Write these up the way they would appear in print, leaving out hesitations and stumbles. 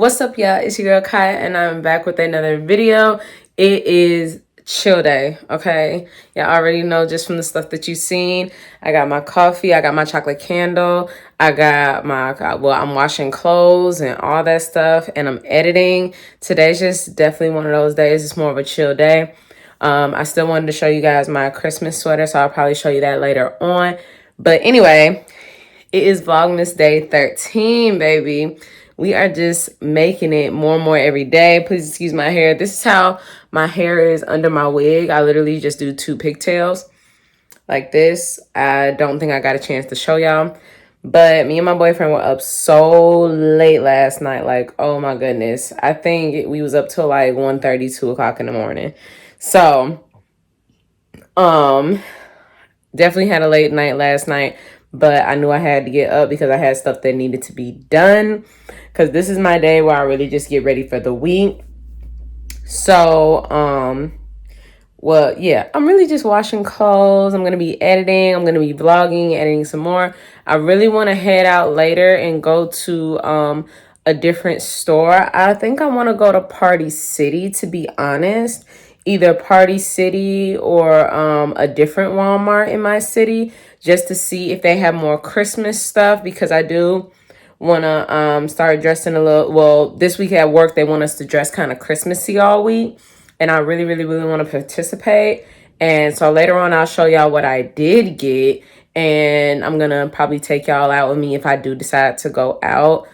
What's up, y'all? It's your girl Kaya, and I'm back with another video. It is chill day, okay? Y'all already know just from the stuff that you've seen. I got my coffee, I got my chocolate candle, I got my, well, I'm washing clothes and all that stuff, and I'm editing. Today's just definitely one of those days. It's more of a chill day. I still wanted to show you guys my Christmas sweater, so I'll probably show you that later on. But anyway, it is Vlogmas Day 13, baby. We are just making it more and more every day. Please excuse my hair. This is how my hair is under my wig. I literally just do 2 pigtails like this. I don't think I got a chance to show y'all. But me and my boyfriend were up so late last night. Like, oh my goodness. I think we was up till like 1:30, 2 o'clock in the morning. So, definitely had a late night last night. But I knew I had to get up because I had stuff that needed to be done. Because this is my day where I really just get ready for the week. So, well, yeah, I'm really just washing clothes. I'm going to be editing. I'm going to be vlogging, editing some more. I really want to head out later and go to a different store. I think I want to go to Party City, to be honest. Either Party City or a different Walmart in my city, just to see if they have more Christmas stuff, because I do want to start dressing a little. Well, this week at work, they want us to dress kind of Christmassy all week, and I really, really, really want to participate. And so later on, I'll show y'all what I did get, and I'm going to probably take y'all out with me if I do decide to go out.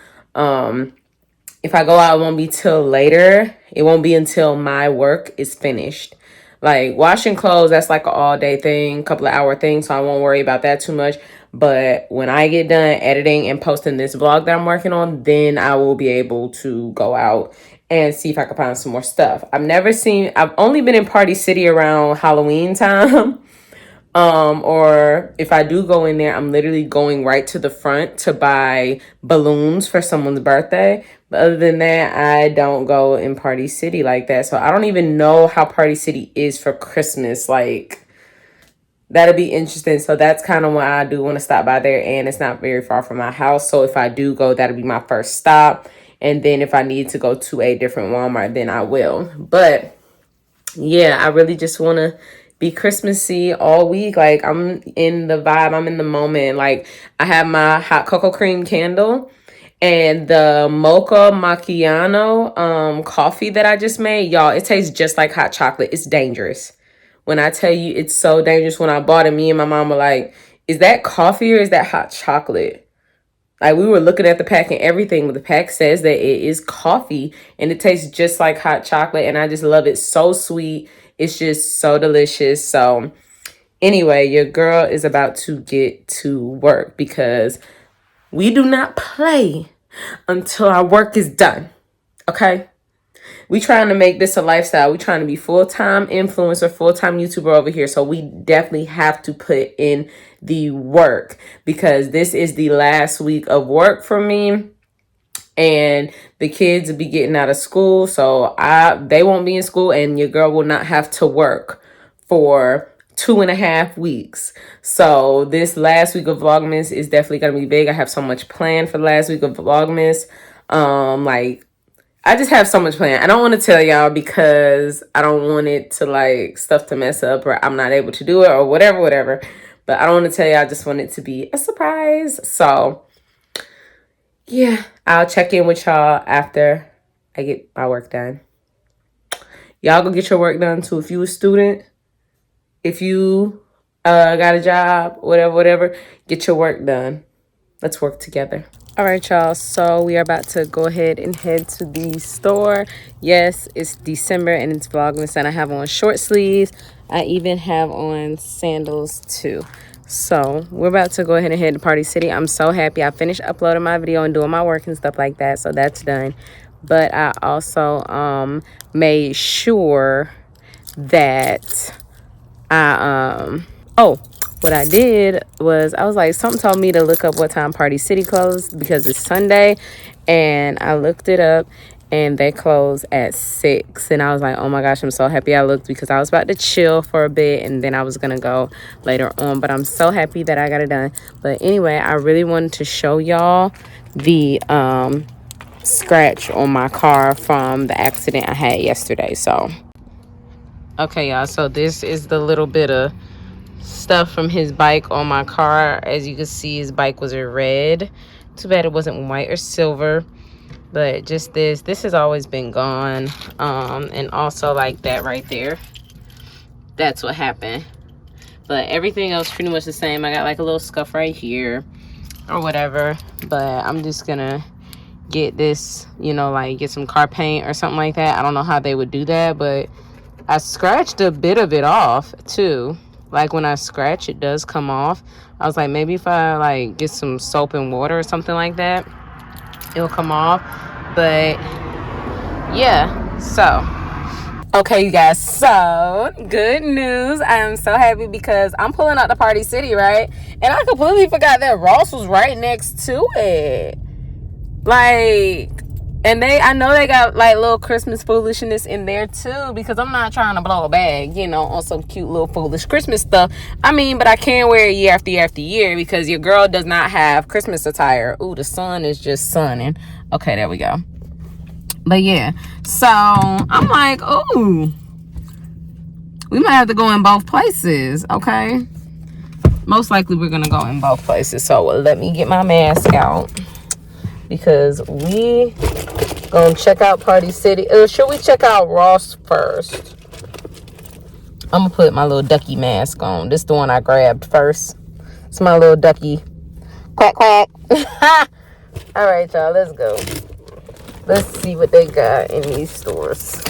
If I go out, it won't be till later. It won't be until my work is finished. Like washing clothes, that's like an all day thing, couple of hour thing. So I won't worry about that too much. But when I get done editing and posting this vlog that I'm working on, then I will be able to go out and see if I can find some more stuff. I've only been in Party City around Halloween time. Or if I do go in there, I'm literally going right to the front to buy balloons for someone's birthday. But other than that, I don't go in Party City like that. So I don't even know how Party City is for Christmas. Like, that'll be interesting. So that's kind of why I do want to stop by there. And it's not very far from my house. So if I do go, that'll be my first stop. And then if I need to go to a different Walmart, then I will. But yeah, I really just want to be Christmassy all week. Like, I'm in the vibe. I'm in the moment. Like, I have my hot cocoa cream candle and the mocha macchiato coffee that I just made. Y'all, it tastes just like hot chocolate. It's dangerous. When I tell you, it's so dangerous. When I bought it, me and my mom were like, is that coffee or is that hot chocolate? Like, we were looking at the pack and everything, but the pack says that it is coffee and it tastes just like hot chocolate. And I just love it. So sweet. It's just so delicious. So anyway, your girl is about to get to work because we do not play until our work is done. Okay? We trying to make this a lifestyle. We trying to be full-time influencer, full-time YouTuber over here. So we definitely have to put in the work because this is the last week of work for me. And the kids will be getting out of school. So they won't be in school and your girl will not have to work for 2.5 weeks. So this last week of Vlogmas is definitely going to be big. I have so much planned for the last week of Vlogmas. Like, I just have so much planned. I don't want to tell y'all because I don't want it to, like, stuff to mess up or I'm not able to do it or whatever. But I don't want to tell y'all. I just want it to be a surprise. So yeah, I'll check in with y'all after I get my work done. Y'all go get your work done too. If you a student, if you got a job, whatever, get your work done. Let's work together. All right, y'all. So we are about to go ahead and head to the store. Yes, it's December and it's Vlogmas and I have on short sleeves. I even have on sandals too. So we're about to go ahead and head to Party City. I'm so happy. I finished uploading my video and doing my work and stuff like that. So that's done. But I also made sure that what I did was I was like, something told me to look up what time Party City closed because it's Sunday. And I looked it up and they close at 6. And I was like, oh my gosh, I'm so happy I looked because I was about to chill for a bit and then I was gonna go later on. But I'm so happy that I got it done. But anyway, I really wanted to show y'all the scratch on my car from the accident I had yesterday. So okay, y'all, so this is the little bit of stuff from his bike on my car. As you can see, his bike was red. Too bad it wasn't white or silver. But just this has always been gone. And also like that right there, that's what happened. But everything else pretty much the same. I got like a little scuff right here or whatever, but I'm just gonna get this, you know, like get some car paint or something like that. I don't know how they would do that, but I scratched a bit of it off too. Like when I scratch, it does come off. I was like, maybe if I like get some soap and water or something like that, it'll come off. But yeah, so okay, you guys, so good news. I am so happy because I'm pulling out to Party City, right? And I completely forgot that Ross was right next to it. Like, and I know they got like little Christmas foolishness in there too, because I'm not trying to blow a bag, you know, on some cute little foolish Christmas stuff. I mean, but I can wear it year after year after year because your girl does not have Christmas attire. Ooh, the sun is just sunning. Okay, there we go. But yeah, so I'm like, ooh, we might have to go in both places, okay? Most likely we're gonna go in both places. So let me get my mask out because we gonna check out Party City. Should we check out Ross first? I'm gonna put my little ducky mask on. This is the one I grabbed first. It's my little ducky. Quack, quack. All right, y'all, let's go. Let's see what they got in these stores.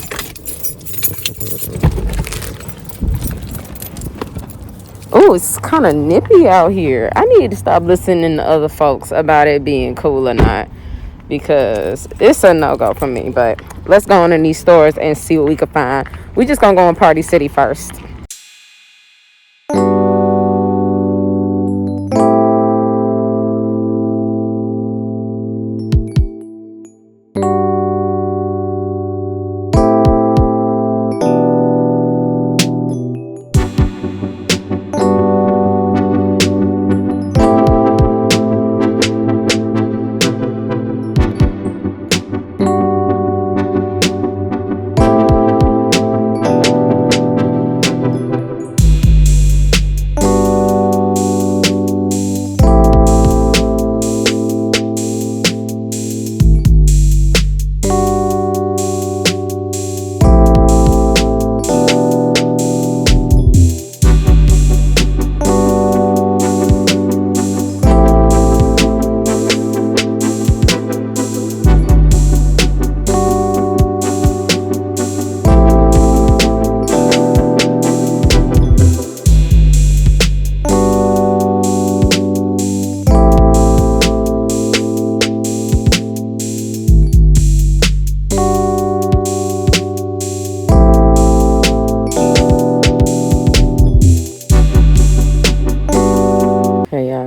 Oh, it's kind of nippy out here. I need to stop listening to other folks about it being cool or not, because it's a no-go for me. But let's go in these stores and see what we can find. We just gonna go in Party City first.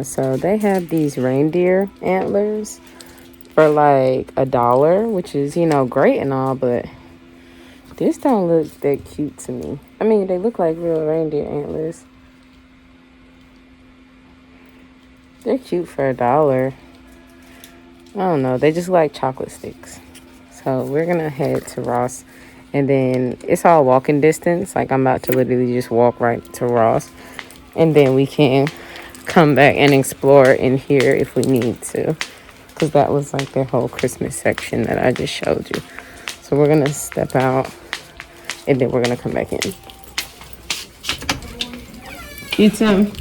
So they have these reindeer antlers for like $1, which is, you know, great and all, but this don't look that cute to me. I mean, they look like real reindeer antlers. They're cute for $1. I don't know. They just like chocolate sticks. So we're gonna head to Ross, and then it's all walking distance. Like I'm about to literally just walk right to Ross, and then we can come back and explore in here if we need to, because that was like their whole Christmas section that I just showed you. So we're gonna step out and then we're gonna come back in. You too.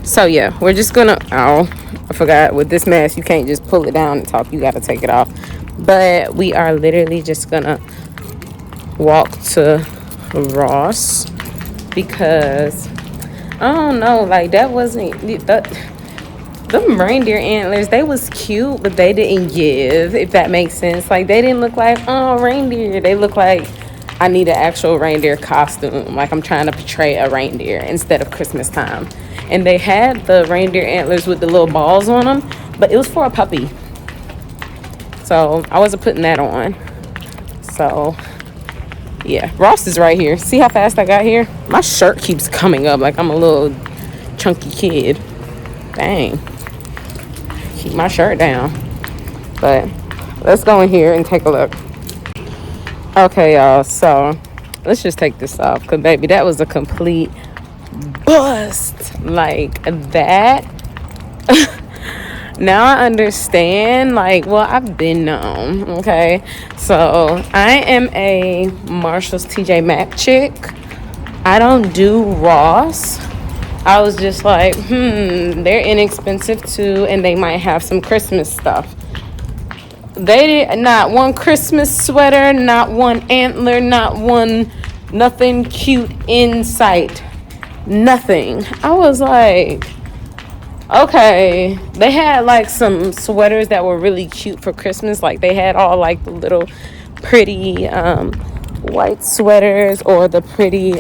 So yeah, we're just gonna, oh, I forgot, with this mask you can't just pull it down and talk, you gotta take it off. But we are literally just gonna walk to Ross because I don't know, like that wasn't them reindeer antlers, they was cute, but they didn't give, if that makes sense. Like they didn't look like, oh, reindeer. They look like I need an actual reindeer costume, like I'm trying to portray a reindeer instead of Christmas time. And they had the reindeer antlers with the little balls on them, but it was for a puppy, so I wasn't putting that on. So yeah, Ross is right here. See how fast I got here? My shirt keeps coming up like I'm a little chunky kid. Dang. Keep my shirt down. But let's go in here and take a look. Okay, y'all. So let's just take this off. Because, baby, that was a complete bust. Like that. Now I understand. Like, well, I've been known. Okay. So I am a Marshall's TJ Maxx chick. I don't do Ross. I was just like, they're inexpensive too, and they might have some Christmas stuff. They did not one Christmas sweater, not one antler, not one nothing cute in sight. Nothing. I was like, okay. They had like some sweaters that were really cute for Christmas. Like they had all like the little pretty white sweaters or the pretty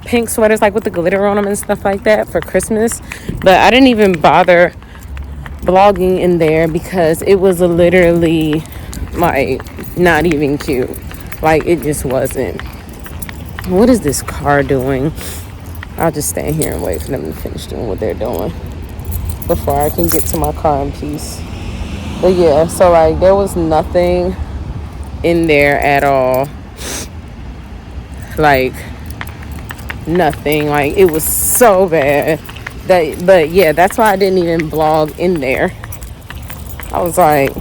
pink sweaters like with the glitter on them and stuff like that for Christmas. But I didn't even bother vlogging in there because it was literally like not even cute. Like it just wasn't. What is this car doing? I'll just stand here and wait for them to finish doing what they're doing before I can get to my car in peace. But yeah, so like there was nothing in there at all. Like nothing. Like it was so bad. But yeah, that's why I didn't even vlog in there. I was like,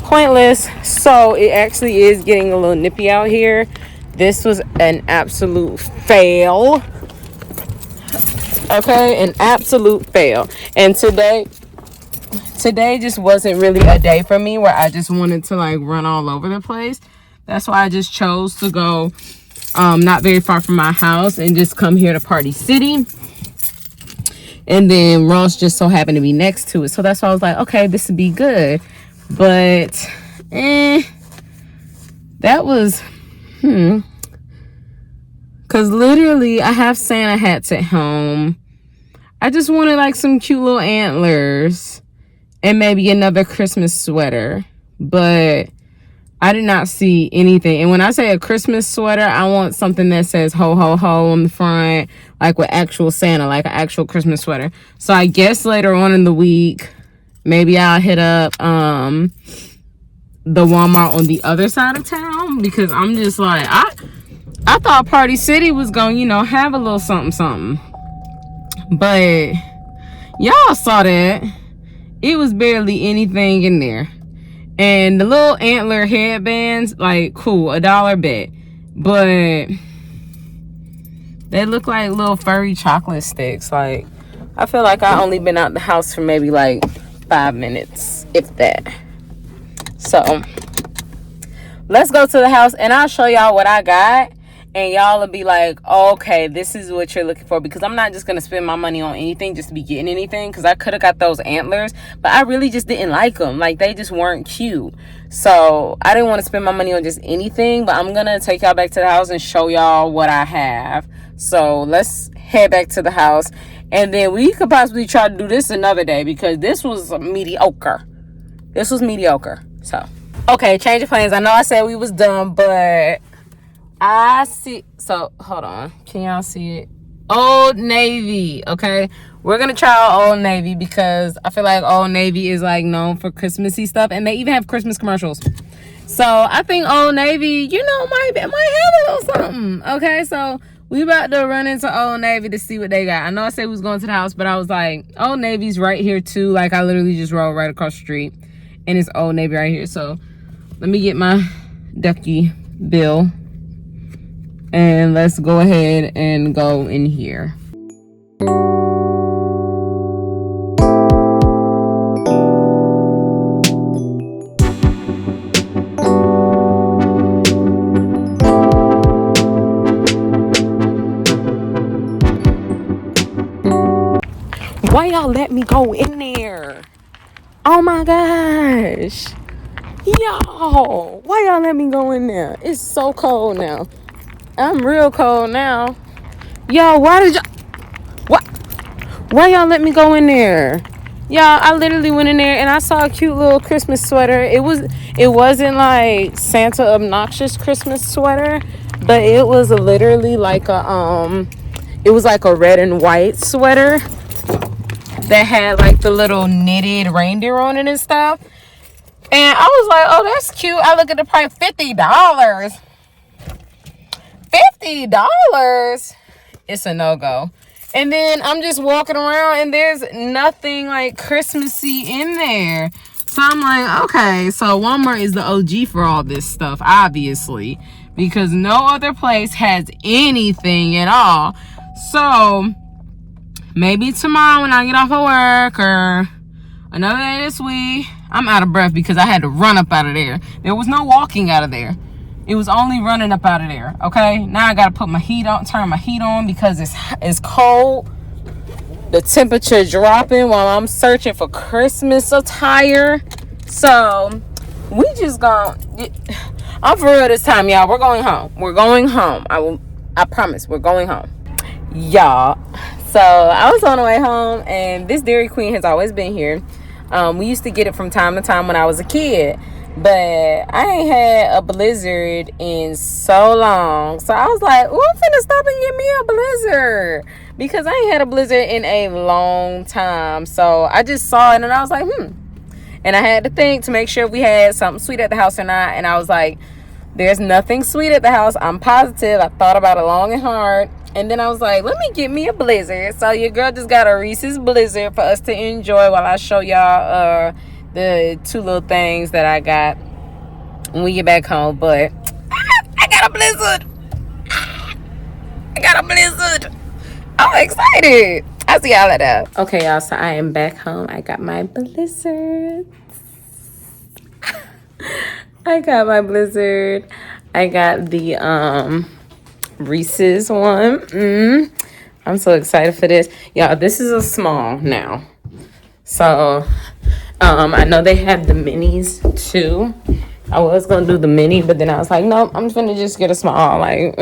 pointless. So it actually is getting a little nippy out here. This was an absolute fail. Okay, an absolute fail. And today just wasn't really a day for me where I just wanted to like run all over the place. That's why I just chose to go not very far from my house and just come here to Party City. And then Ross just so happened to be next to it. So that's why I was like, okay, this would be good. But, that was, Because literally, I have Santa hats at home. I just wanted like some cute little antlers. And maybe another Christmas sweater. But I did not see anything. And when I say a Christmas sweater, I want something that says ho, ho, ho on the front. Like with actual Santa, like an actual Christmas sweater. So I guess later on in the week, maybe I'll hit up the Walmart on the other side of town. Because I'm just like, I thought Party City was going to, you know, have a little something, something. But y'all saw that. It was barely anything in there. And the little antler headbands, like, cool, $1 bet. But they look like little furry chocolate sticks. Like, I feel like I only been out the house for maybe like 5 minutes, if that. So, let's go to the house and I'll show y'all what I got. And y'all will be like, oh, okay, this is what you're looking for. Because I'm not just going to spend my money on anything just to be getting anything. Because I could have got those antlers. But I really just didn't like them. Like, they just weren't cute. So, I didn't want to spend my money on just anything. But I'm going to take y'all back to the house and show y'all what I have. So, let's head back to the house. And then we could possibly try to do this another day. Because this was mediocre. This was mediocre. So, okay, change of plans. I know I said we was done, but I see. So, hold on. Can y'all see it? Old Navy, okay? We're going to try out Old Navy because I feel like Old Navy is, like, known for Christmassy stuff. And they even have Christmas commercials. So, I think Old Navy, you know, might have a little something, okay? So, we about to run into Old Navy to see what they got. I know I said we was going to the house, but I was like, Old Navy's right here, too. Like, I literally just rode right across the street. And it's Old Navy right here. So, let me get my ducky bill. And let's go ahead and go in here. Why y'all let me go in there? Oh my gosh. Y'all, why y'all let me go in there? It's so cold now. I'm real cold now. Y'all, why y'all let me go in there? Y'all, I literally went in there and I saw a cute little Christmas sweater. It wasn't like Santa obnoxious Christmas sweater, but it was literally like a It was like a red and white sweater that had like the little knitted reindeer on it and stuff. And I was like, oh, that's cute. I look at the price, $50. $50. It's a no-go. And then I'm just walking around and there's nothing like Christmassy in there. So I'm like, okay, so Walmart is the OG for all this stuff, obviously, because no other place has anything at all. So maybe tomorrow when I get off of work or another day this week. I'm out of breath because I had to run up out of there. There was no walking out of there. It was only running up out of there, okay? Now I gotta put my heat on, turn my heat on because it's cold. The temperature dropping while I'm searching for Christmas attire. So we just I'm for real this time, y'all. We're going home. We're going home. I promise we're going home. Y'all. So I was on the way home and this Dairy Queen has always been here. We used to get it from time to time when I was a kid. But I ain't had a Blizzard in so long. So I was like, oh, I'm finna stop and get me a Blizzard. Because I ain't had a Blizzard in a long time. So I just saw it and I was like, And I had to think to make sure we had something sweet at the house or not. And I was like, there's nothing sweet at the house. I'm positive. I thought about it long and hard. And then I was like, let me get me a Blizzard. So your girl just got a Reese's Blizzard for us to enjoy while I show y'all the two little things that I got when we get back home. But I got a Blizzard. I got a Blizzard. I'm excited. I'll see y'all later. Okay, y'all, so I am back home. I got my Blizzard. I got my Blizzard. I got the Reese's one. I'm so excited for this. Y'all, this is a small now. So I know they have the minis too. I was gonna do the mini, but then I was like, nope, I'm gonna just get a small. Like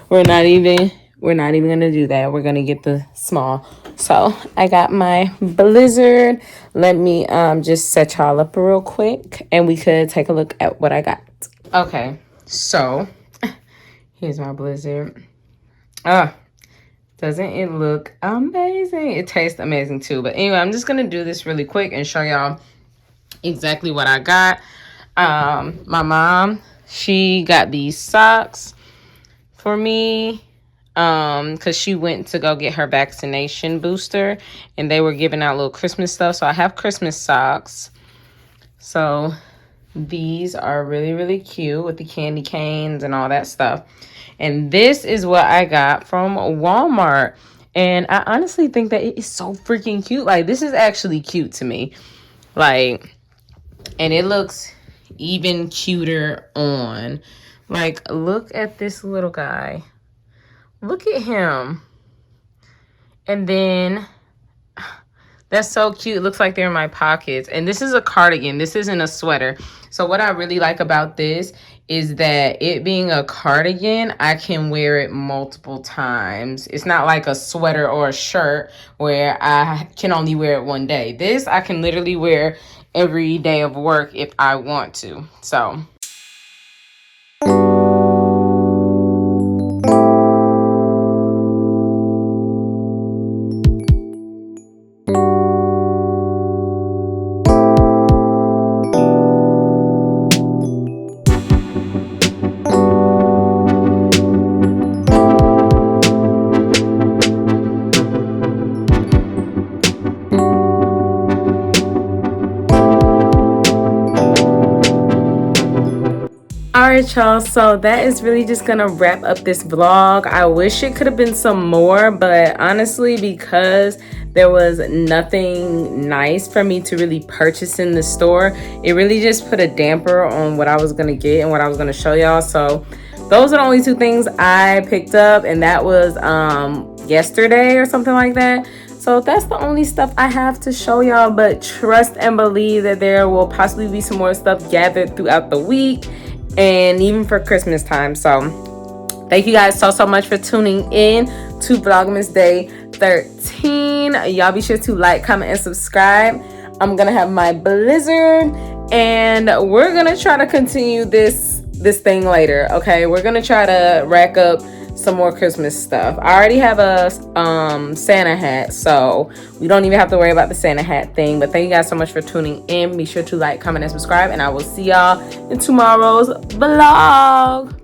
we're not even gonna do that. We're gonna get the small. So I got my Blizzard. Let me just set y'all up real quick and we could take a look at what I got. Okay, so here's my Blizzard. Doesn't it look amazing? It tastes amazing too. But anyway, I'm just gonna do this really quick and show y'all exactly what I got. My mom, she got these socks for me because she went to go get her vaccination booster and they were giving out little Christmas stuff. So I have Christmas socks. So these are really, really cute with the candy canes and all that stuff. And this is what I got from Walmart. And I honestly think that it is so freaking cute. Like, this is actually cute to me. Like, and it looks even cuter on. Like, look at this little guy. Look at him. And then that's so cute. It looks like they're in my pockets. And this is a cardigan. This isn't a sweater. So what I really like about this is that it being a cardigan, I can wear it multiple times. It's not like a sweater or a shirt where I can only wear it one day. This I can literally wear every day of work if I want to. So alright, y'all, so that is really just gonna wrap up this vlog. I wish it could have been some more, but honestly, because there was nothing nice for me to really purchase in the store, it really just put a damper on what I was gonna get and what I was gonna show y'all. So those are the only two things I picked up, and that was yesterday or something like that. So that's the only stuff I have to show y'all, but trust and believe that there will possibly be some more stuff gathered throughout the week and even for Christmas time. So thank you guys so much for tuning in to Vlogmas Day 13. Y'all be sure to like, comment, and subscribe. I'm gonna have my Blizzard and we're gonna try to continue this thing later. Okay, we're gonna try to rack up some more Christmas stuff. I already have a Santa hat, so we don't even have to worry about the Santa hat thing. But thank you guys so much for tuning in. Be sure to like, comment, and subscribe, and I will see y'all in tomorrow's vlog.